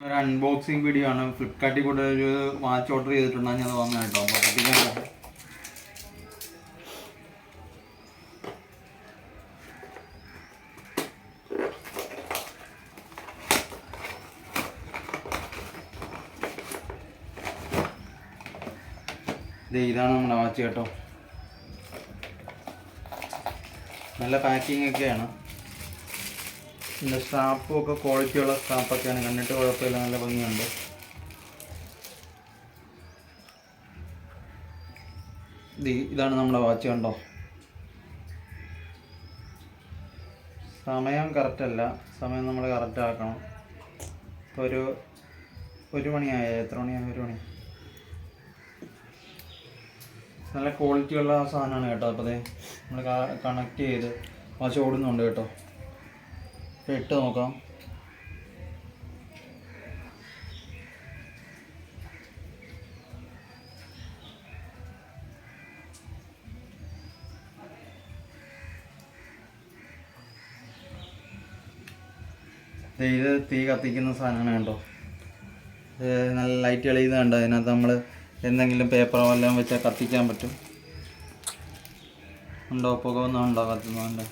ഒരു unboxing video ആണ്. ഫ്ലിപ്കാർട്ടിൽ കൂടെ ഒരു വാച്ച് ഓർഡർ ചെയ്തിട്ടുണ്ടെങ്കിൽ ഞാൻ വന്നു കേട്ടോ. അപ്പോൾ പൊട്ടിക്കാൻ ഇതാണ് നമ്മുടെ വാച്ച് കേട്ടോ. നല്ല പാക്കിംഗ് ഒക്കെയാണ്. പിന്നെ സ്ട്രാപ്പും ഒക്കെ ക്വാളിറ്റിയുള്ള സ്ട്രാപ്പൊക്കെയാണ്. കണ്ടിട്ട് കുഴപ്പമില്ല, നല്ല ഭംഗിയുണ്ട്. ഇതാണ് നമ്മുടെ വാച്ച് കണ്ടോ. സമയം കറക്റ്റല്ല, സമയം നമ്മൾ കറക്റ്റ് ആക്കണം. ഇപ്പോൾ ഒരു മണിയായ, എത്ര മണിയായി? 1 മണി. നല്ല ക്വാളിറ്റിയുള്ള സാധനമാണ് കേട്ടോ. അപ്പോൾ അതെ നമ്മൾ കണക്ട് ചെയ്ത് വാച്ച് ഓടുന്നുണ്ട് കേട്ടോ. ഇട്ട് നോക്കാം. ഇത് തീ കത്തിക്കുന്ന സാധനമാണ് കേട്ടോ. നല്ല ലൈറ്റ് തെളിയുന്നുണ്ട്. അതിനകത്ത് നമ്മൾ എന്തെങ്കിലും പേപ്പറോ എല്ലാം വെച്ചാൽ കത്തിക്കാൻ പറ്റും. ഉണ്ടോ? പുക ഒന്നും ഉണ്ടോ? കത്തുന്നുണ്ട്.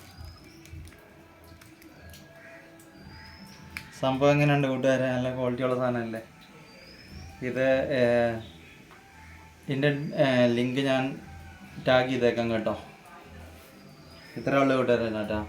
സംഭവം എങ്ങനെയുണ്ട് കൂട്ടുകാരെ? നല്ല ക്വാളിറ്റിയുള്ള സാധനമല്ലേ ഇത്? ഇതിൻ്റെ ലിങ്ക് ഞാൻ ടാഗ് ചെയ്തേക്കാം കേട്ടോ. ഇത്രയേ ഉള്ളൂ കൂട്ടുകാരെ. ടാറ്റാ.